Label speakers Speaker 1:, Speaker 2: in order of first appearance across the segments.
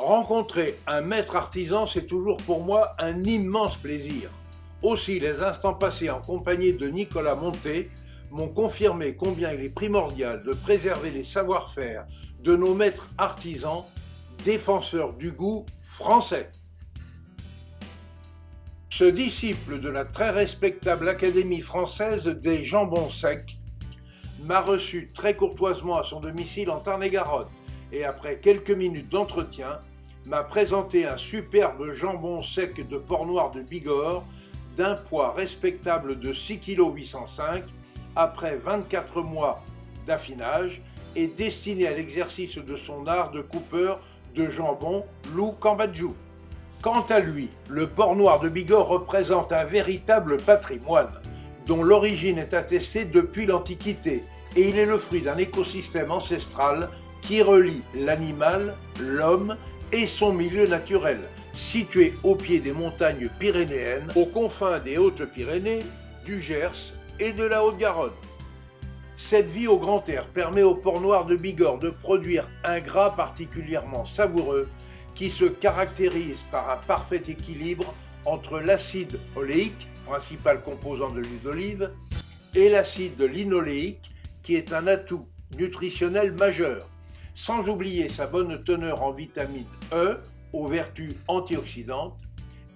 Speaker 1: Rencontrer un maître artisan, c'est toujours pour moi un immense plaisir. Aussi, les instants passés en compagnie de Nicolas Monté m'ont confirmé combien il est primordial de préserver les savoir-faire de nos maîtres artisans, défenseurs du goût français. Ce disciple de la très respectable Académie française des jambons secs m'a reçu très courtoisement à son domicile en Tarn-et-Garonne et après quelques minutes d'entretien, m'a présenté un superbe jambon sec de Port-Noir de Bigorre d'un poids respectable de 6,805 kg après 24 mois d'affinage et destiné à l'exercice de son art de coupeur de jambon Lou Cambadjou. Quant à lui, le Port-Noir de Bigorre représente un véritable patrimoine dont l'origine est attestée depuis l'Antiquité et il est le fruit d'un écosystème ancestral qui relie l'animal, l'homme et son milieu naturel, situé au pied des montagnes pyrénéennes, aux confins des Hautes-Pyrénées, du Gers et de la Haute-Garonne. Cette vie au grand air permet au Port-Noir de Bigorre de produire un gras particulièrement savoureux qui se caractérise par un parfait équilibre entre l'acide oléique, principal composant de l'huile d'olive, et l'acide linoléique, qui est un atout nutritionnel majeur, sans oublier sa bonne teneur en vitamine E, aux vertus antioxydantes,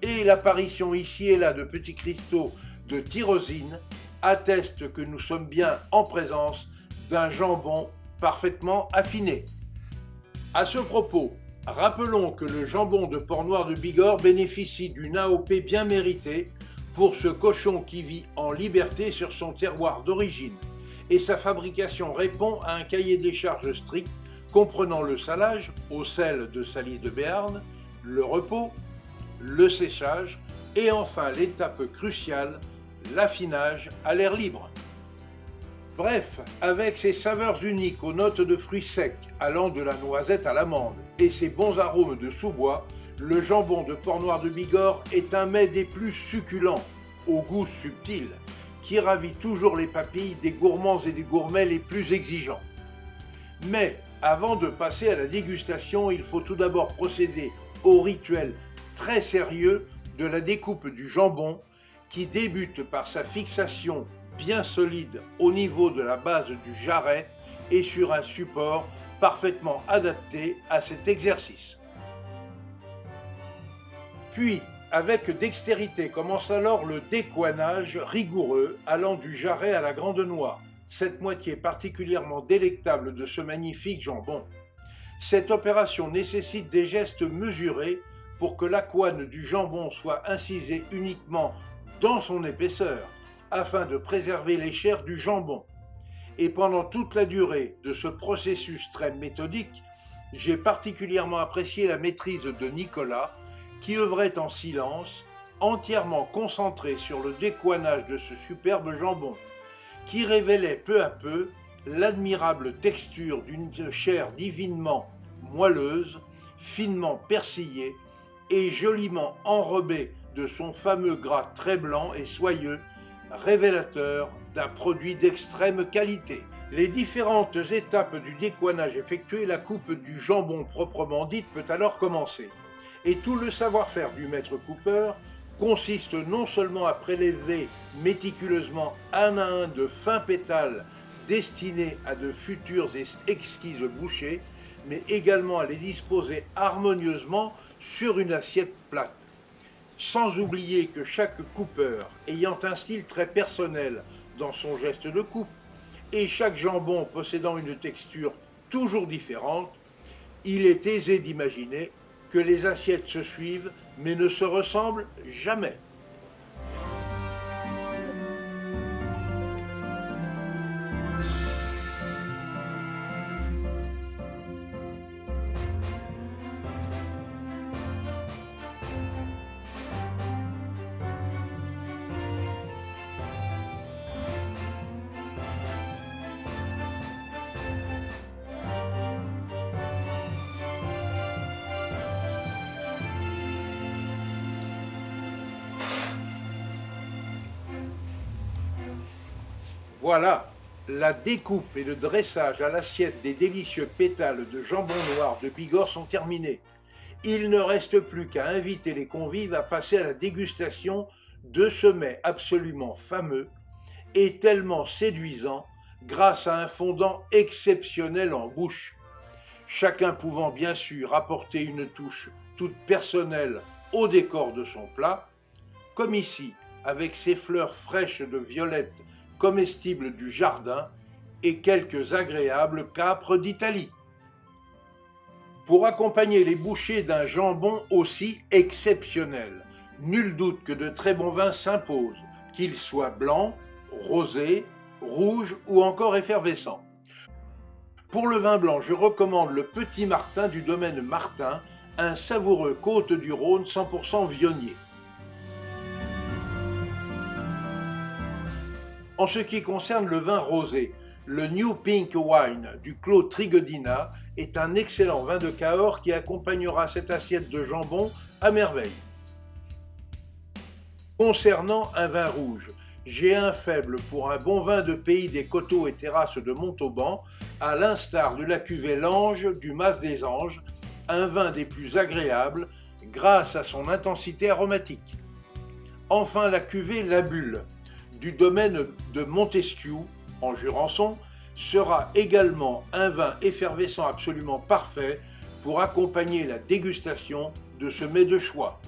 Speaker 1: et l'apparition ici et là de petits cristaux de tyrosine atteste que nous sommes bien en présence d'un jambon parfaitement affiné. À ce propos, rappelons que le jambon de Port-Noir de Bigorre bénéficie d'une AOP bien méritée pour ce cochon qui vit en liberté sur son terroir d'origine, et sa fabrication répond à un cahier des charges strict comprenant le salage au sel de Salier de Béarn, le repos, le séchage et enfin l'étape cruciale, l'affinage à l'air libre. Bref, avec ses saveurs uniques aux notes de fruits secs allant de la noisette à l'amande et ses bons arômes de sous-bois, le jambon de Port-Noir de Bigorre est un mets des plus succulents, au goût subtil, qui ravit toujours les papilles des gourmands et des gourmets les plus exigeants. Mais avant de passer à la dégustation, il faut tout d'abord procéder au rituel très sérieux de la découpe du jambon qui débute par sa fixation bien solide au niveau de la base du jarret et sur un support parfaitement adapté à cet exercice. Puis, avec dextérité, commence alors le décoinage rigoureux allant du jarret à la grande noix, cette moitié particulièrement délectable de ce magnifique jambon. Cette opération nécessite des gestes mesurés pour que la couenne du jambon soit incisée uniquement dans son épaisseur, afin de préserver les chairs du jambon. Et pendant toute la durée de ce processus très méthodique, j'ai particulièrement apprécié la maîtrise de Nicolas, qui œuvrait en silence, entièrement concentré sur le décoinage de ce superbe jambon, qui révélait peu à peu l'admirable texture d'une chair divinement moelleuse, finement persillée et joliment enrobée de son fameux gras très blanc et soyeux, révélateur d'un produit d'extrême qualité. Les différentes étapes du décoinage effectuées, la coupe du jambon proprement dite peut alors commencer. Et tout le savoir-faire du maître coupeur consiste non seulement à prélever méticuleusement un à un de fins pétales destinés à de futures et exquises bouchées, mais également à les disposer harmonieusement sur une assiette plate. Sans oublier que chaque coupeur ayant un style très personnel dans son geste de coupe, et chaque jambon possédant une texture toujours différente, il est aisé d'imaginer que les assiettes se suivent mais ne se ressemblent jamais. Voilà, la découpe et le dressage à l'assiette des délicieux pétales de jambon noir de Bigorre sont terminés. Il ne reste plus qu'à inviter les convives à passer à la dégustation de ce mets absolument fameux et tellement séduisant grâce à un fondant exceptionnel en bouche. Chacun pouvant bien sûr apporter une touche toute personnelle au décor de son plat, comme ici avec ses fleurs fraîches de violette comestibles du jardin et quelques agréables capres d'Italie. Pour accompagner les bouchées d'un jambon aussi exceptionnel, nul doute que de très bons vins s'imposent, qu'ils soient blancs, rosés, rouges ou encore effervescents. Pour le vin blanc, je recommande le Petit Martin du domaine Martin, un savoureux Côte-du-Rhône 100% Viognier. En ce qui concerne le vin rosé, le New Pink Wine du Clos Trigedina est un excellent vin de Cahors qui accompagnera cette assiette de jambon à merveille. Concernant un vin rouge, j'ai un faible pour un bon vin de pays des coteaux et terrasses de Montauban, à l'instar de la cuvée L'Ange du Mas des Anges, un vin des plus agréables grâce à son intensité aromatique. Enfin la cuvée La Bulle du domaine de Montesquieu en Jurançon sera également un vin effervescent absolument parfait pour accompagner la dégustation de ce mets de choix.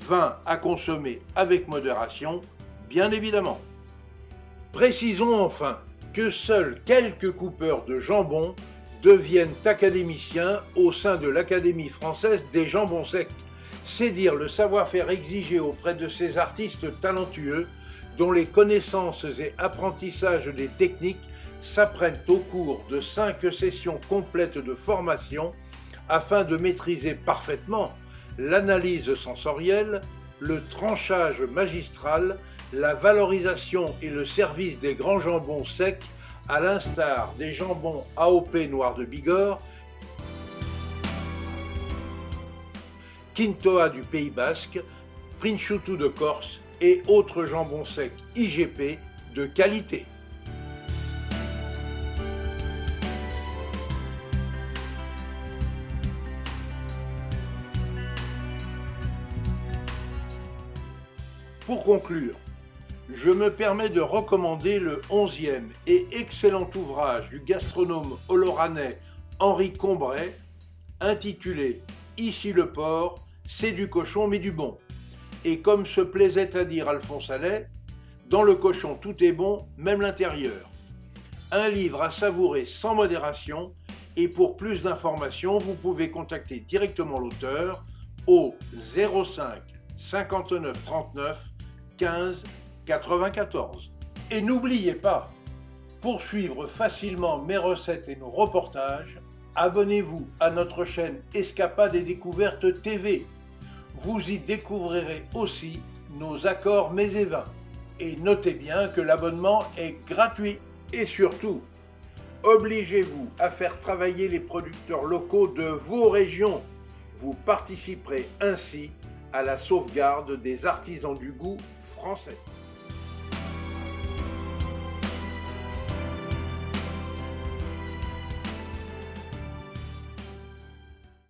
Speaker 1: Vin à consommer avec modération, bien évidemment. Précisons enfin que seuls quelques coupeurs de jambon deviennent académiciens au sein de l'Académie française des jambons secs. C'est dire le savoir-faire exigé auprès de ces artistes talentueux dont les connaissances et apprentissages des techniques s'apprennent au cours de 5 sessions complètes de formation afin de maîtriser parfaitement l'analyse sensorielle, le tranchage magistral, la valorisation et le service des grands jambons secs à l'instar des jambons AOP Noir de Bigorre, Quintoa du Pays Basque, Princiutu de Corse et autres jambons secs IGP de qualité. Pour conclure, je me permets de recommander le 11e et excellent ouvrage du gastronome oloranais Henri Combray, intitulé « Ici le porc, c'est du cochon mais du bon ». Et comme se plaisait à dire Alphonse Allais, dans le cochon tout est bon, même l'intérieur. Un livre à savourer sans modération, et pour plus d'informations, vous pouvez contacter directement l'auteur au 05 59 39 15 94. Et n'oubliez pas, pour suivre facilement mes recettes et nos reportages, abonnez-vous à notre chaîne Escapades et Découvertes TV. Vous y découvrirez aussi nos accords mets et vins. Et notez bien que l'abonnement est gratuit. Et surtout, obligez-vous à faire travailler les producteurs locaux de vos régions. Vous participerez ainsi à la sauvegarde des artisans du goût français.